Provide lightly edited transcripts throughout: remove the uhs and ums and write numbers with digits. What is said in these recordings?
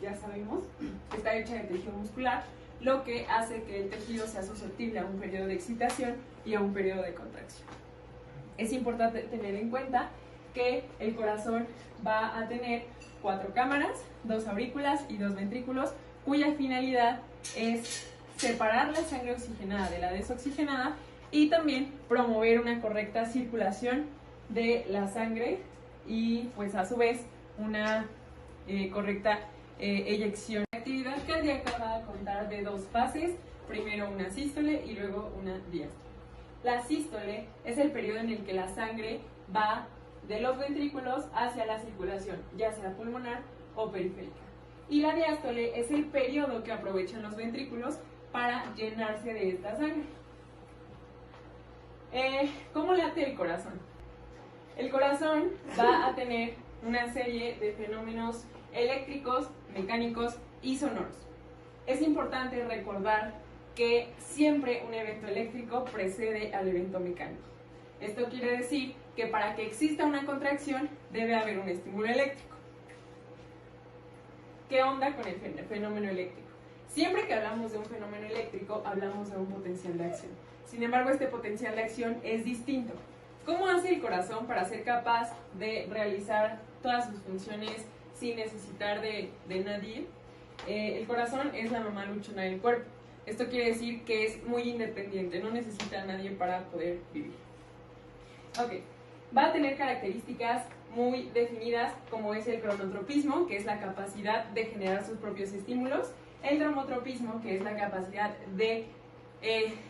ya sabemos, está hecha de tejido muscular, lo que hace que el tejido sea susceptible a un periodo de excitación y a un periodo de contracción. Es importante tener en cuenta que el corazón va a tener 4 cámaras, 2 aurículas y 2 ventrículos, cuya finalidad es separar la sangre oxigenada de la desoxigenada y también promover una correcta circulación de la sangre y pues a su vez una correcta eyección. La actividad cardíaca va a contar de 2 fases, primero una sístole y luego una diástole. La sístole es el periodo en el que la sangre va de los ventrículos hacia la circulación, ya sea pulmonar o periférica. Y la diástole es el periodo que aprovechan los ventrículos para llenarse de esta sangre. ¿Cómo late el corazón? El corazón va a tener una serie de fenómenos eléctricos, mecánicos y sonoros. Es importante recordar que siempre un evento eléctrico precede al evento mecánico. Esto quiere decir que para que exista una contracción debe haber un estímulo eléctrico. ¿Qué onda con el fenómeno eléctrico? Siempre que hablamos de un fenómeno eléctrico, hablamos de un potencial de acción. Sin embargo, este potencial de acción es distinto. ¿Cómo hace el corazón para ser capaz de realizar todas sus funciones sin necesitar de nadie? El corazón es la mamá luchona del cuerpo. Esto quiere decir que es muy independiente, no necesita a nadie para poder vivir. Ok, va a tener características muy definidas como es el cronotropismo, que es la capacidad de generar sus propios estímulos, el dromotropismo, que es la capacidad de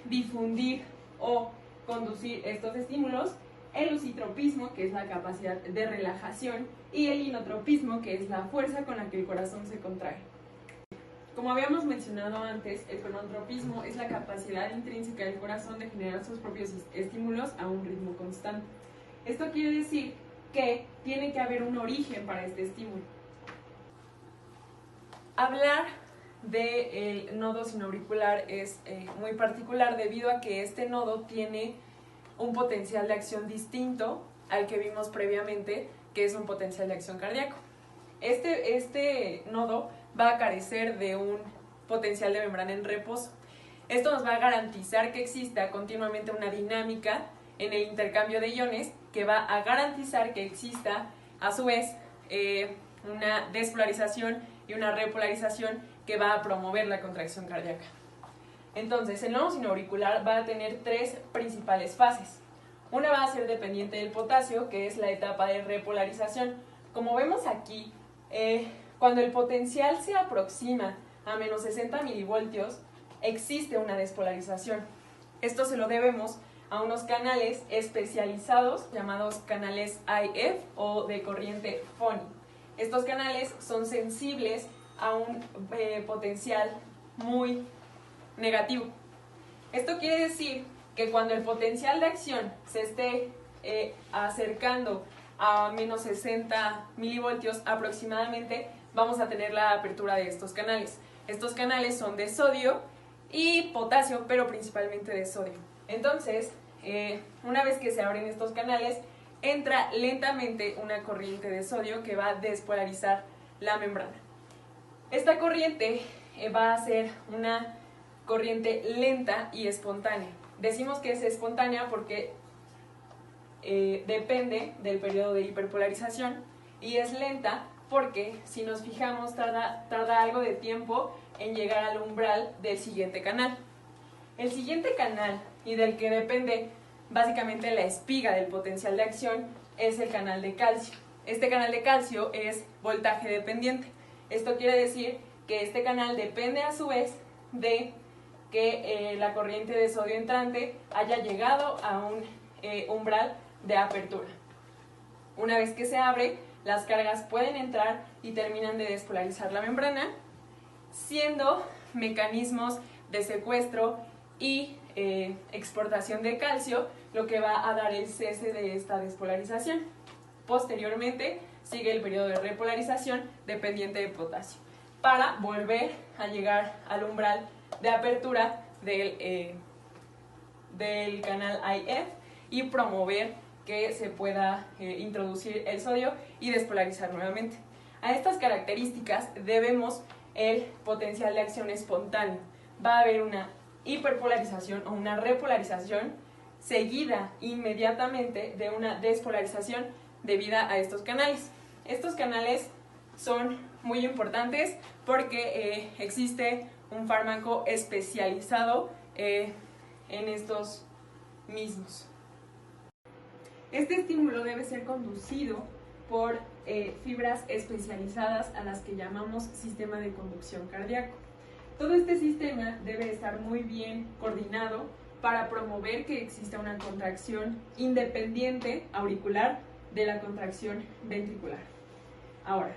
difundir o conducir estos estímulos, el lusitropismo, que es la capacidad de relajación, y el inotropismo, que es la fuerza con la que el corazón se contrae. Como habíamos mencionado antes, el cronotropismo es la capacidad intrínseca del corazón de generar sus propios estímulos a un ritmo constante. Esto quiere decir que tiene que haber un origen para este estímulo. Hablar del nodo sinoauricular es muy particular debido a que este nodo tiene un potencial de acción distinto al que vimos previamente, que es un potencial de acción cardíaco. Este nodo va a carecer de un potencial de membrana en reposo. Esto nos va a garantizar que exista continuamente una dinámica en el intercambio de iones que va a garantizar que exista a su vez una despolarización y una repolarización que va a promover la contracción cardíaca. Entonces, el nodo sinoauricular va a tener 3 principales fases. Una va a ser dependiente del potasio, que es la etapa de repolarización. Como vemos aquí, cuando el potencial se aproxima a menos 60 milivoltios, existe una despolarización. Esto se lo debemos a unos canales especializados llamados canales IF o de corriente FONI. Estos canales son sensibles a un potencial muy negativo. Esto quiere decir que cuando el potencial de acción se esté acercando a menos 60 milivoltios aproximadamente, vamos a tener la apertura de estos canales. Estos canales son de sodio y potasio, pero principalmente de sodio. Entonces, una vez que se abren estos canales, entra lentamente una corriente de sodio que va a despolarizar la membrana. Esta corriente va a ser una corriente lenta y espontánea. Decimos que es espontánea porque depende del periodo de hiperpolarización, y es lenta porque, si nos fijamos, tarda algo de tiempo en llegar al umbral del siguiente canal. El siguiente canal, y del que depende básicamente la espiga del potencial de acción, es el canal de calcio. Este canal de calcio es voltaje dependiente. Esto quiere decir que este canal depende a su vez de que la corriente de sodio entrante haya llegado a un umbral de apertura. Una vez que se abre, las cargas pueden entrar y terminan de despolarizar la membrana, siendo mecanismos de secuestro y exportación de calcio lo que va a dar el cese de esta despolarización. Posteriormente sigue el periodo de repolarización dependiente de potasio, para volver a llegar al umbral de apertura del canal IF y promover que se pueda introducir el sodio y despolarizar nuevamente. A estas características debemos el potencial de acción espontáneo. Va a haber una hiperpolarización o una repolarización seguida inmediatamente de una despolarización debida a estos canales. Estos canales son muy importantes porque existe un fármaco especializado en estos mismos. Este estímulo debe ser conducido por fibras especializadas a las que llamamos sistema de conducción cardíaco. Todo este sistema debe estar muy bien coordinado para promover que exista una contracción independiente auricular de la contracción ventricular. Ahora,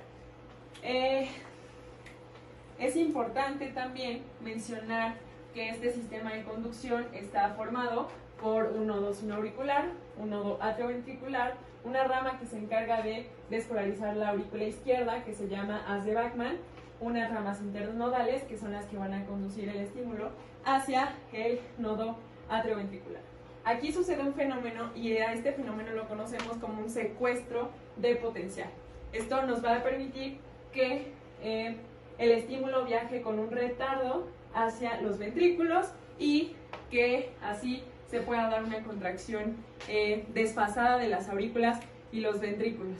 es importante también mencionar que este sistema de conducción está formado por un nodo sinoauricular, un nodo atrioventricular, una rama que se encarga de despolarizar la aurícula izquierda, que se llama haz de Bachmann, unas ramas internodales, que son las que van a conducir el estímulo hacia el nodo atrioventricular. Aquí sucede un fenómeno y a este fenómeno lo conocemos como un secuestro de potencial. Esto nos va a permitir que el estímulo viaje con un retardo hacia los ventrículos y que así se pueda dar una contracción desfasada de las aurículas y los ventrículos.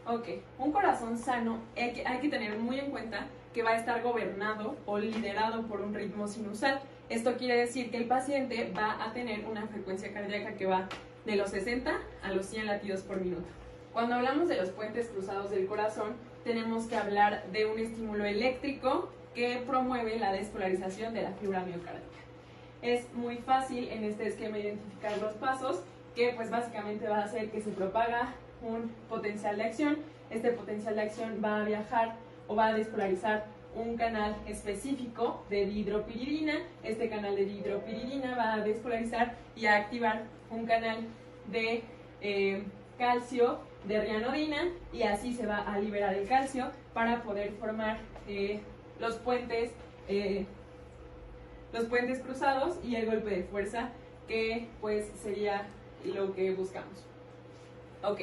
Ok, un corazón sano hay que tener muy en cuenta que va a estar gobernado o liderado por un ritmo sinusal. Esto quiere decir que el paciente va a tener una frecuencia cardíaca que va de los 60 a los 100 latidos por minuto. Cuando hablamos de los puentes cruzados del corazón, tenemos que hablar de un estímulo eléctrico que promueve la despolarización de la fibra miocárdica. Es muy fácil en este esquema identificar los pasos, que pues básicamente va a hacer que se propaga un potencial de acción. Este potencial de acción va a viajar o va a despolarizar un canal específico de dihidropiridina. Este canal de dihidropiridina va a despolarizar y a activar un canal de calcio de rianodina, y así se va a liberar el calcio para poder formar los puentes cruzados y el golpe de fuerza, que pues sería lo que buscamos. Ok,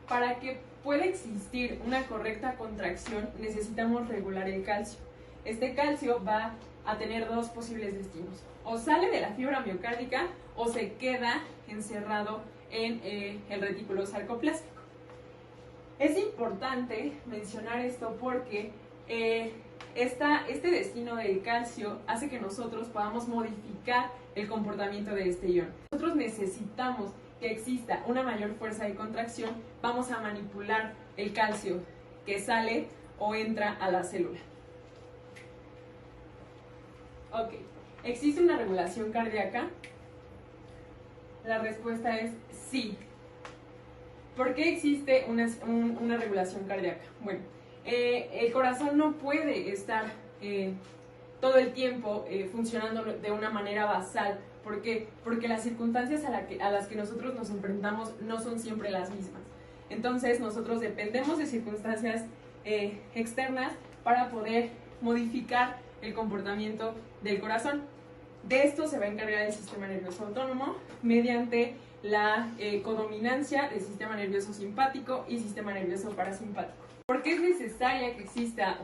para que pueda existir una correcta contracción necesitamos regular el calcio. Este calcio va a tener dos posibles destinos: o sale de la fibra miocárdica o se queda encerrado en el retículo sarcoplástico. Es importante mencionar esto porque este destino del calcio hace que nosotros podamos modificar el comportamiento de este ion. Nosotros necesitamos que exista una mayor fuerza de contracción. Vamos a manipular el calcio que sale o entra a la célula. Ok, ¿existe una regulación cardíaca? La respuesta es sí. ¿Por qué existe una regulación cardíaca? Bueno, el corazón no puede estar todo el tiempo funcionando de una manera basal. ¿Por qué? Porque las circunstancias a las que nosotros nos enfrentamos no son siempre las mismas. Entonces nosotros dependemos de circunstancias externas para poder modificar el comportamiento del corazón. De esto se va a encargar el sistema nervioso autónomo mediante la codominancia del sistema nervioso simpático y sistema nervioso parasimpático. ¿Por qué es necesaria que exista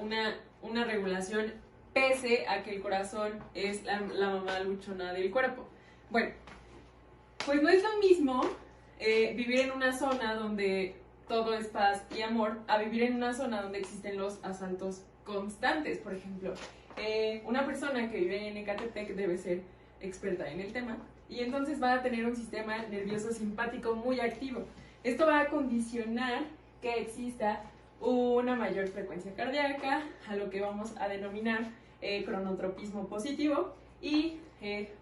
una regulación pese a que el corazón es la mamá luchona del cuerpo? Bueno, pues no es lo mismo vivir en una zona donde todo es paz y amor a vivir en una zona donde existen los asaltos constantes. Por ejemplo, una persona que vive en Ecatepec debe ser experta en el tema y entonces va a tener un sistema nervioso simpático muy activo. Esto va a condicionar que exista una mayor frecuencia cardíaca, a lo que vamos a denominar cronotropismo positivo, y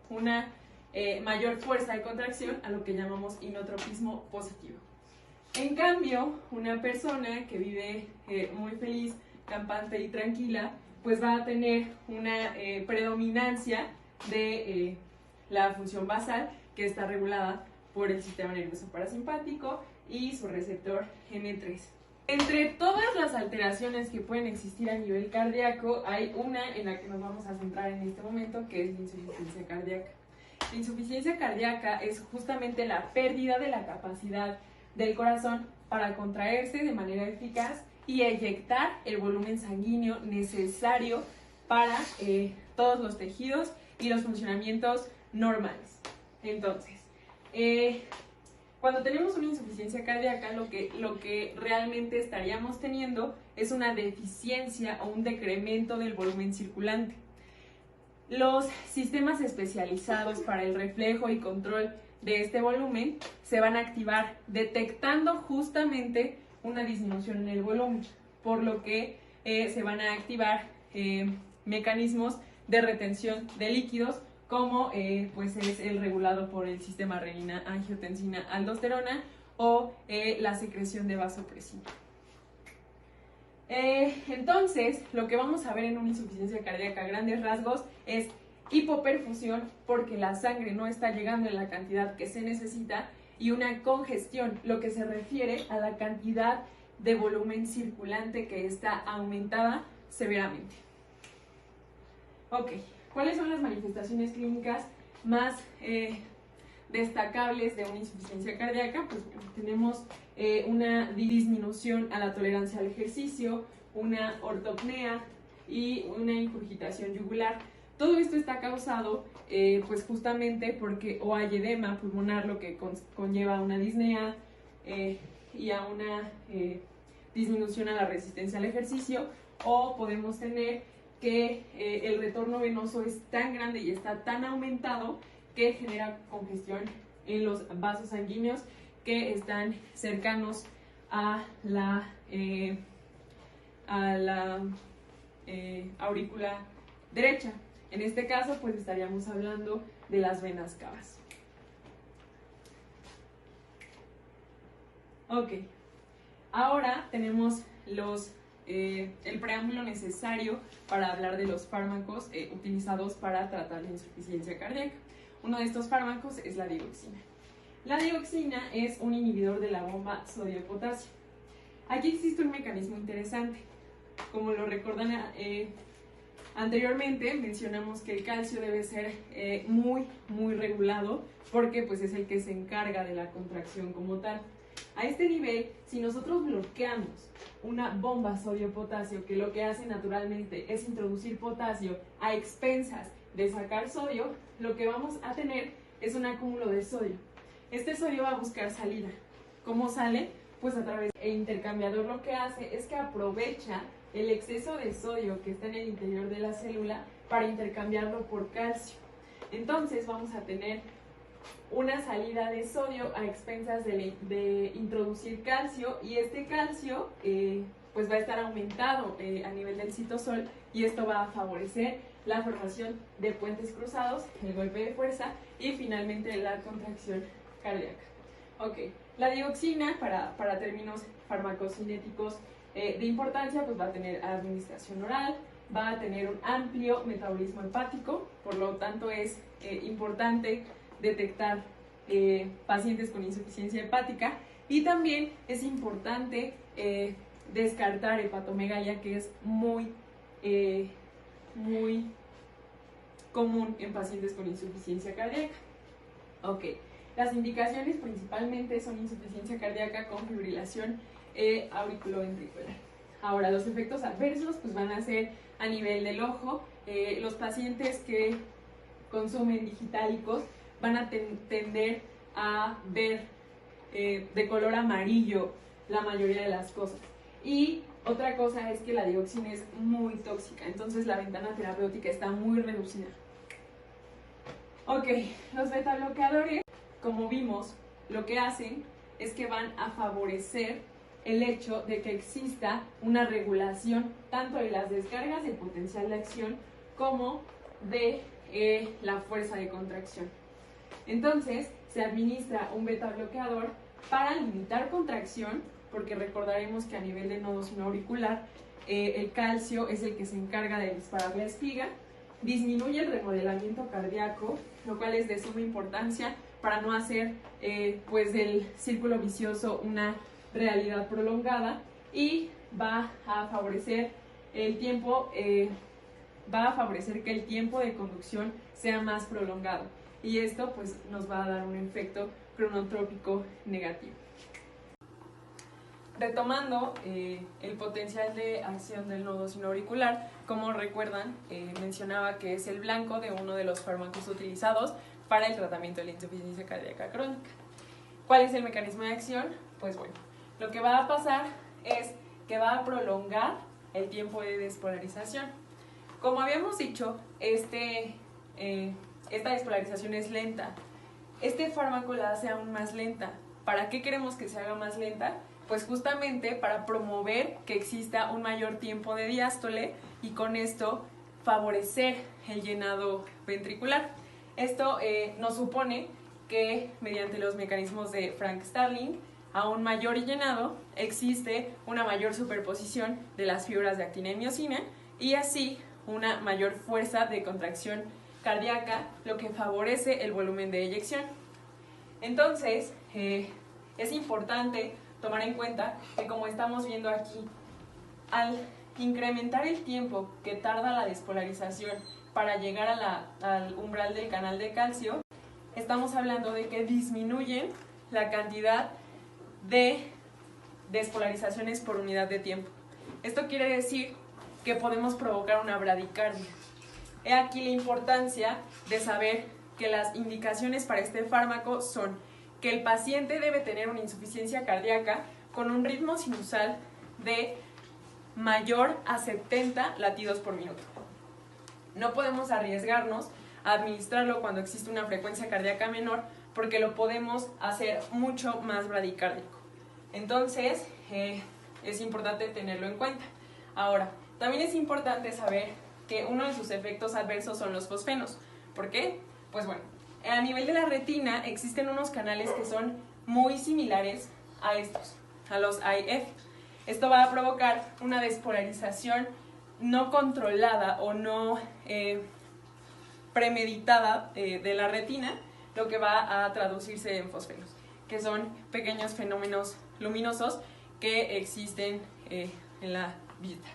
una mayor fuerza de contracción, a lo que llamamos inotropismo positivo. En cambio, una persona que vive muy feliz, campante y tranquila, pues va a tener una predominancia de la función basal, que está regulada por el sistema nervioso parasimpático y su receptor M3. Entre todas las alteraciones que pueden existir a nivel cardíaco, hay una en la que nos vamos a centrar en este momento, que es la insuficiencia cardíaca. La insuficiencia cardíaca es justamente la pérdida de la capacidad del corazón para contraerse de manera eficaz y eyectar el volumen sanguíneo necesario para todos los tejidos y los funcionamientos normales. Entonces, cuando tenemos una insuficiencia cardíaca, lo que realmente estaríamos teniendo es una deficiencia o un decremento del volumen circulante. Los sistemas especializados para el reflejo y control de este volumen se van a activar detectando justamente una disminución en el volumen, por lo que se van a activar mecanismos de retención de líquidos, como pues es el regulado por el sistema renina, angiotensina, aldosterona o la secreción de vasopresina. Entonces, lo que vamos a ver en una insuficiencia cardíaca a grandes rasgos es hipoperfusión, porque la sangre no está llegando en la cantidad que se necesita, y una congestión, lo que se refiere a la cantidad de volumen circulante que está aumentada severamente. Ok, ¿cuáles son las manifestaciones clínicas más destacables de una insuficiencia cardíaca? Pues tenemos una disminución a la tolerancia al ejercicio, una ortopnea y una ingurgitación yugular. Todo esto está causado pues justamente porque o hay edema pulmonar, lo que conlleva a una disnea y a una disminución a la resistencia al ejercicio, o podemos tener que el retorno venoso es tan grande y está tan aumentado que genera congestión en los vasos sanguíneos que están cercanos a la aurícula derecha. En este caso, pues estaríamos hablando de las venas cavas. Ok, ahora tenemos el preámbulo necesario para hablar de los fármacos utilizados para tratar la insuficiencia cardíaca. Uno de estos fármacos es la digoxina. La digoxina es un inhibidor de la bomba sodio-potasio. Aquí existe un mecanismo interesante. Como lo recordan anteriormente, mencionamos que el calcio debe ser muy regulado, porque pues es el que se encarga de la contracción como tal. A este nivel, si nosotros bloqueamos una bomba sodio-potasio, que lo que hace naturalmente es introducir potasio a expensas de sacar sodio, lo que vamos a tener es un acúmulo de sodio. Este sodio va a buscar salida. ¿Cómo sale? Pues a través del intercambiador. Lo que hace es que aprovecha el exceso de sodio que está en el interior de la célula para intercambiarlo por calcio. Entonces vamos a tener una salida de sodio a expensas de introducir calcio, y este calcio pues va a estar aumentado a nivel del citosol, y esto va a favorecer la formación de puentes cruzados, el golpe de fuerza y finalmente la contracción cardíaca. Ok, la digoxina para términos farmacocinéticos de importancia, pues va a tener administración oral, va a tener un amplio metabolismo hepático, por lo tanto es importante detectar pacientes con insuficiencia hepática, y también es importante descartar hepatomegalia, que es muy común en pacientes con insuficiencia cardíaca. Ok, las indicaciones principalmente son insuficiencia cardíaca con fibrilación auriculoventricular. Ahora, los efectos adversos pues van a ser a nivel del ojo. Los pacientes que consumen digitálicos van a tender a ver de color amarillo la mayoría de las cosas. Y otra cosa es que la digoxina es muy tóxica, entonces la ventana terapéutica está muy reducida. Ok, los beta bloqueadores, como vimos, lo que hacen es que van a favorecer el hecho de que exista una regulación tanto de las descargas del potencial de acción como de la fuerza de contracción. Entonces, se administra un beta bloqueador para limitar contracción, porque recordaremos que a nivel del nodo sinoauricular el calcio es el que se encarga de disparar la espiga, disminuye el remodelamiento cardíaco, lo cual es de suma importancia para no hacer pues del círculo vicioso una realidad prolongada, y va a favorecer el tiempo, va a favorecer que el tiempo de conducción sea más prolongado, y esto pues nos va a dar un efecto cronotrópico negativo. retomando el potencial de acción del nodo sinoauricular, como recuerdan, mencionaba que es el blanco de uno de los fármacos utilizados para el tratamiento de la insuficiencia cardíaca crónica. ¿Cuál es el mecanismo de acción? Pues bueno, lo que va a pasar es que va a prolongar el tiempo de despolarización. Como habíamos dicho, esta despolarización es lenta. Este fármaco la hace aún más lenta. ¿Para qué queremos que se haga más lenta? Pues justamente para promover que exista un mayor tiempo de diástole y con esto favorecer el llenado ventricular. Esto nos supone que mediante los mecanismos de Frank Starling, a un mayor llenado existe una mayor superposición de las fibras de actina y miocina y así una mayor fuerza de contracción cardíaca, lo que favorece el volumen de eyección. Entonces, es importante tomar en cuenta que, como estamos viendo aquí, al incrementar el tiempo que tarda la despolarización para llegar al umbral del canal de calcio, estamos hablando de que disminuyen la cantidad de despolarizaciones por unidad de tiempo. Esto quiere decir que podemos provocar una bradicardia. He aquí la importancia de saber que las indicaciones para este fármaco son que el paciente debe tener una insuficiencia cardíaca con un ritmo sinusal de mayor a 70 latidos por minuto. No podemos arriesgarnos a administrarlo cuando existe una frecuencia cardíaca menor porque lo podemos hacer mucho más bradicárdico. Entonces, es importante tenerlo en cuenta. Ahora, también es importante saber que uno de sus efectos adversos son los fosfenos. ¿Por qué? Pues bueno, a nivel de la retina existen unos canales que son muy similares a estos, a los IF. Esto va a provocar una despolarización no controlada o no premeditada de la retina, lo que va a traducirse en fosfenos, que son pequeños fenómenos luminosos que existen en la vista.